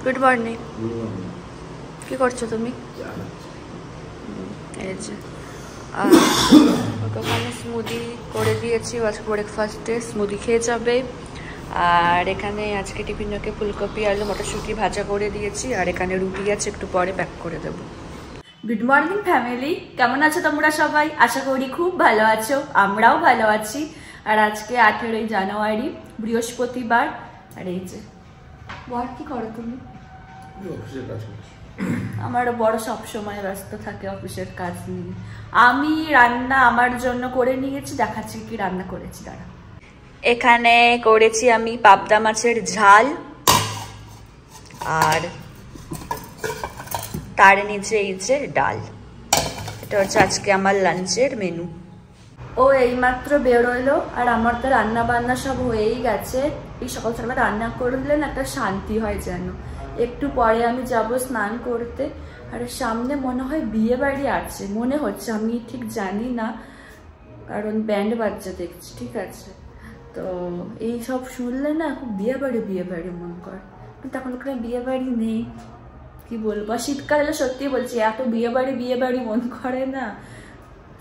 Good morning. কি করছো তুমি? এই যে ওখানে স্মুদি করে দিয়েছি, আজকে ব্রেকফাস্টে স্মুদি খেয়ে যাবে। আর এখানে আজকে টিফিনকে ফুলকপি আলু মটরশুঁটি ভাজা করে দিয়েছি, আর এখানে রুটি আছে, একটু পরে প্যাক করে দেবো। গুড মর্নিং ফ্যামিলি, কেমন আছো তোমরা সবাই? আশা করি খুব ভালো আছো, আমরাও ভালো আছি। আর আজকে 18 জানুয়ারি, বৃহস্পতিবার। আর এই যে বর, কি করো তুমি? আমার বড় সব সময় ব্যস্ত থাকে অফিসের কাজ নিয়ে। আমি রান্না আমার জন্য করে নিয়েছি, দেখাচ্ছি কি রান্না করেছি। দাঁড়া, এখানে করেছি আমি পাবদা মাছের ঝাল, আর তার নিচে এই যে ডাল। এটা হচ্ছে আজকে আমার লাঞ্চের মেনু। ও এইমাত্র বেরোলো, আর আমার তো রান্না বান্না সব হয়েই গেছে। এই সকাল সকাল রান্না করলে না একটা শান্তি হয় যেন। একটু পরে আমি যাব স্নান করতে। আর সামনে মনে হয় বিয়ে বাড়ি আছে, মনে হচ্ছে, আমি ঠিক জানি না, কারণ ব্যান্ড বাজছে দেখছি। ঠিক আছে, তো এই সব শুনলে না খুব বিয়ে বাড়ি মন করে, কিন্তু এখন ওখানে বিয়ে বাড়ি নেই। কি বলবো, শীতকাল এলে সত্যি বলছি এত বিয়ে বাড়ি মন করে না।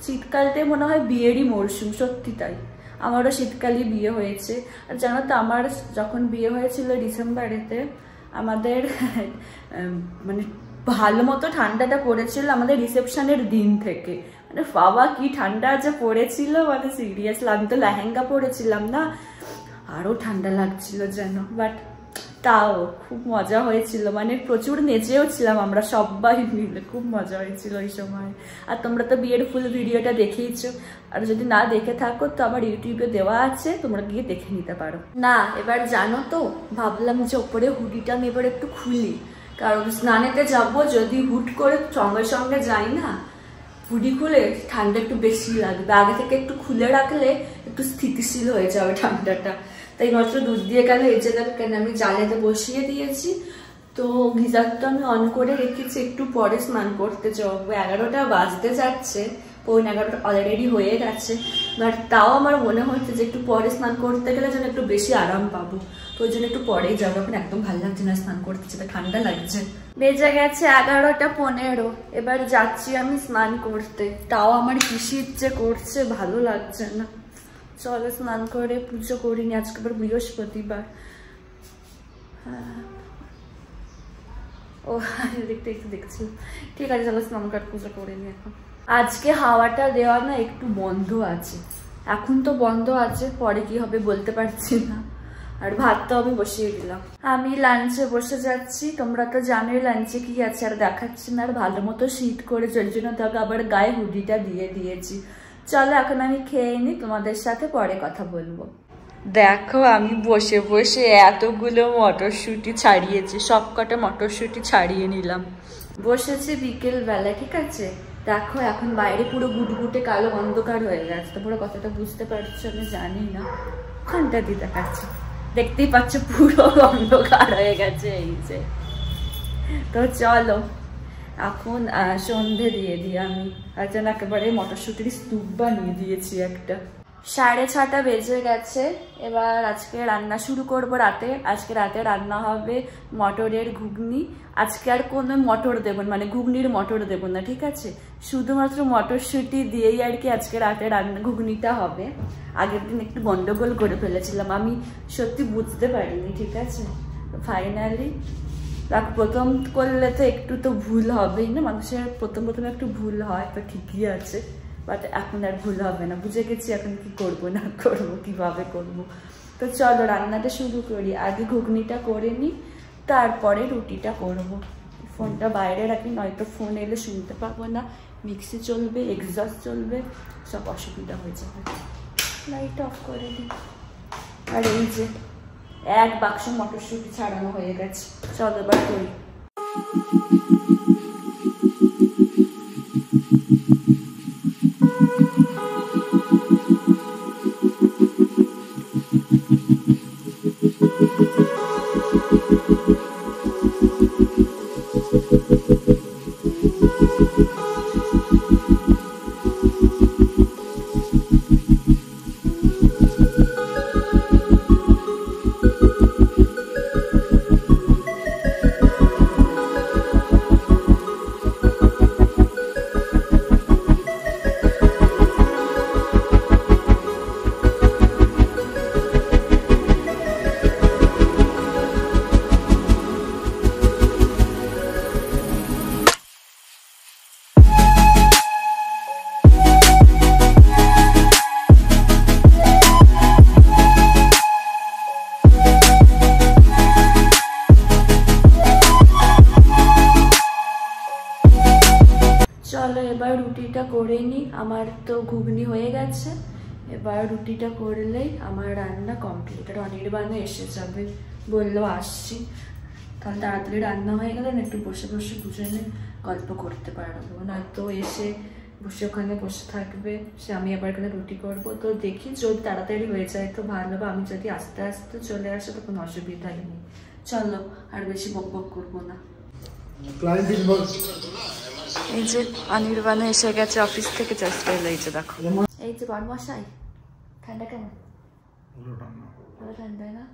শীতকালতে মনে হয় বিয়েরই মরশুম, সত্যি তাই। আমারও শীতকালই বিয়ে হয়েছে। আর জানো তো, আমার যখন বিয়ে হয়েছিল ডিসেম্বরেতে, আমাদের মানে ভালো মতো ঠান্ডাটা পড়েছিল আমাদের রিসেপশনের দিন থেকে। মানে বাবা কি ঠান্ডা যে পড়েছিল, মানে সিরিয়াসলি। আমি তো লেহেঙ্গা পরেছিলাম না, আরো ঠান্ডা লাগছিল যেন। বাট তাও খুব মজা হয়েছিল, মানে প্রচুর নেচেও ছিলাম আমরা সবাই মিলে, খুব মজা হয়েছিল ওই সময়। আর তোমরা তো বিয়ের ফুল ভিডিওটা দেখেইছো, আর যদি না দেখে থাকো তো আমার ইউটিউবে দেওয়া আছে, তোমরা গিয়ে দেখে নিতে পারো। না এবার জানো তো, ভাবলাম যে ওপরে হুডিটা আমি এবার একটু খুলি, কারণ স্নানেতে যাবো, যদি হুট করে সঙ্গে সঙ্গে যাই না, হুডি খুলে ঠান্ডা একটু বেশি লাগবে। আগে থেকে একটু খুলে রাখলে একটু স্থিতিশীল হয়ে যাবে ঠান্ডাটা। তাই মাত্র দুধ দিয়ে গেল, এই যে কেন আমি জালেতে বসিয়ে দিয়েছি। তো গিজারটা আমি অন করে রেখেছি, একটু পরে স্নান করতে যাবো। 11টা বাজতে যাচ্ছে, 11:15 অলরেডি হয়ে গেছে। বাট তাও আমার মনে হচ্ছে যে একটু পরে স্নান করতে গেলে যেন একটু বেশি আরাম পাবো, তো ওই জন্য একটু পরেই যাবো। এখন একদম ভালো লাগছে না স্নান করতে, যেটা ঠান্ডা লাগছে। বেজে গেছে 11:15, এবার যাচ্ছি আমি স্নান করতে। তাও আমার কিসি ইচ্ছে করছে, ভালো লাগছে না। চলো স্নান করে পুজো করিনি, আজকে আবার বৃহস্পতিবার। হ্যাঁ, ও দেখতে একটু দেখছিলাম। ঠিক আছে, চলো স্নান করে পুজো করিনি এখন। আজকে হাওয়াটা দেওয়া না একটু বন্ধ আছে, এখন তো বন্ধ আছে, পরে কি হবে বলতে পারছি না। আর ভাতটাও আমি বসিয়ে দিলাম। আমি লাঞ্চে বসে যাচ্ছি, তোমরা তো জানোই লাঞ্চে কি আছে, আর দেখাচ্ছি না। আর ভালো মতো শীত করে ওই জন্য তোকে আবার গায়ে হুডিটা দিয়ে দিয়েছি। চলো এখন আমি খেয়ে নিই, তোমাদের সাথে পরে কথা বলবো। দেখো আমি বসে বসে এতগুলো মটরশুঁটি ছাড়িয়েছি, সব কটা মটরশুঁটি ছাড়িয়ে নিলাম। বসেছি বিকেল বেলা, ঠিক আছে। দেখো এখন বাইরে পুরো গুটগুটে কালো অন্ধকার হয়ে গেছে, তোমরা কতটা বুঝতে পারছো আমি জানি না। ওখানটা দিয়ে দেখাচ্ছি, দেখতেই পাচ্ছ পুরো অন্ধকার হয়ে গেছে এই যে। তো চলো এখন সন্ধে দিয়ে দিই আমি। আর যেন একেবারে মটরশুঁটির স্তূপ বানিয়ে দিয়েছি একটা। 6:30 বেজে গেছে। এবার আজকে রান্না শুরু করব রাতে। আজকে রাতে রান্না হবে মটরের ঘুগনি। আজকে আর কোনো মটর দেবো না, মানে ঘুগনির মটর দেবো না, ঠিক আছে। শুধুমাত্র মটরশুঁটি দিয়েই আর কি আজকে রাতে রান্না ঘুগনিটা হবে। আগের দিন একটু গন্ডগোল করে ফেলেছিলাম, আমি সত্যি বুঝতে পারিনি, ঠিক আছে। ফাইনালি প্রথম করলে তো একটু তো ভুল হবেই না, মানুষের প্রথম একটু ভুল হয়, তো ঠিকই আছে। বাট এখন আর ভুল হবে না, বুঝে গেছি এখন কি করব না করব, কিভাবে করব। তো চলো রান্নাটা শুরু করি। আগে ঘুগনিটা করে নিই, তারপরে রুটিটা করব। ফোনটা বাইরে রাখি, নয়তো ফোন এলে শুনতে পাবো না, মিক্সি চলবে, এক্সস্ট চলবে, সব অসুবিধা হয়ে যাবে। লাইট অফ করে দিই। আর এই যে এক বাক্স মটরশুঁটি ছাড়ানো হয়ে গেছে, চলো এবার করি। রুটিটা করে নিই, আমার তো ঘুগনি হয়ে গেছে, এবার রুটিটা করলেই আমার রান্না কমপ্লিট। আর অনির্বাণও এসে যাবে, বললো আসছি, তাহলে তাড়াতাড়ি রান্না হয়ে গেলে না একটু বসে বসে দুজনে গল্প করতে পারবো, নয়তো এসে বসে ওখানে বসে থাকবে, সে আমি আবার এখানে রুটি করবো। তো দেখি যদি তাড়াতাড়ি হয়ে যায় তো ভালো, বা আমি যদি আস্তে আস্তে চলে আসে তো কোনো অসুবিধাই নেই। চলো আর বেশি বক বক করবো না। এই যে অনির্বাণ এসে গেছে অফিস থেকে, জাস্ট এলো। এই যে দেখো, এই যে বরমশাই, ঠান্ডা কেমন? ভালো ঠান্ডা না?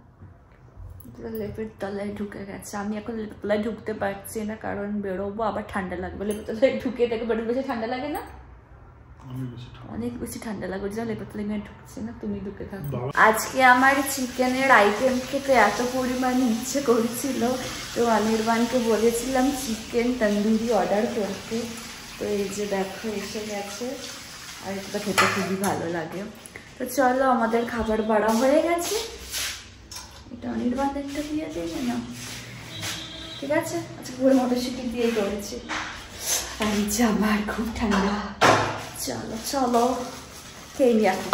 পুরো লেপের তলায় ঢুকে গেছে। আমি এখন লেপের তলায় ঢুকতে পারছি না, কারণ বেরোবো আবার ঠান্ডা লাগবে। লেপের তলায় ঢুকে দেখে বড় বেশি ঠান্ডা লাগে না? অনেক বেশি ঠান্ডা লাগবে, যা লেপের তলায় আমি ঢুকছি না, তুমি ঢুকে থাকো। আজকে আমার চিকেনের আইটেম খেতে এত পরিমাণে ইচ্ছে করছিল, তো অনির্বাণকে বলেছিলাম চিকেন তন্দুরি অর্ডার করতে। তো এই যে দেখো এসে গেছে, আর এটা খেতে খুবই ভালো লাগে। তো চলো, আমাদের খাবার বাড়া হয়ে গেছে। এটা অনির্বাণ একটা দিয়ে দেবে না, ঠিক আছে? আচ্ছা, পুরো মটরশুঁটি দিয়েই করেছি। আর আমার খুব ঠান্ডা। চলো চলো খেয়ে নিই এখন।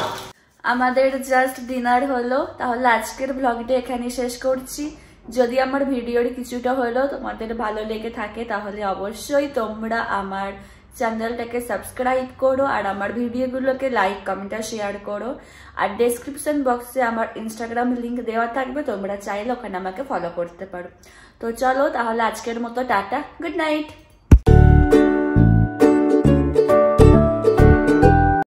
আমাদের জাস্ট ডিনার হলো, তাহলে আজকের ব্লগটা এখানে শেষ করছি। যদি আমার ভিডিওর কিছুটা হলো তোমাদের ভালো লেগে থাকে তাহলে অবশ্যই তোমরা আমার চ্যানেলটাকে সাবস্ক্রাইব করো, আর আমার ভিডিওগুলোকে লাইক কমেন্ট আর শেয়ার করো। আর ডেসক্রিপশন বক্সে আমার ইনস্টাগ্রাম লিঙ্ক দেওয়া থাকবে, তোমরা চাইলে ওখানে আমাকে ফলো করতে পারো। তো চলো তাহলে আজকের মতো টাটা, গুড নাইট।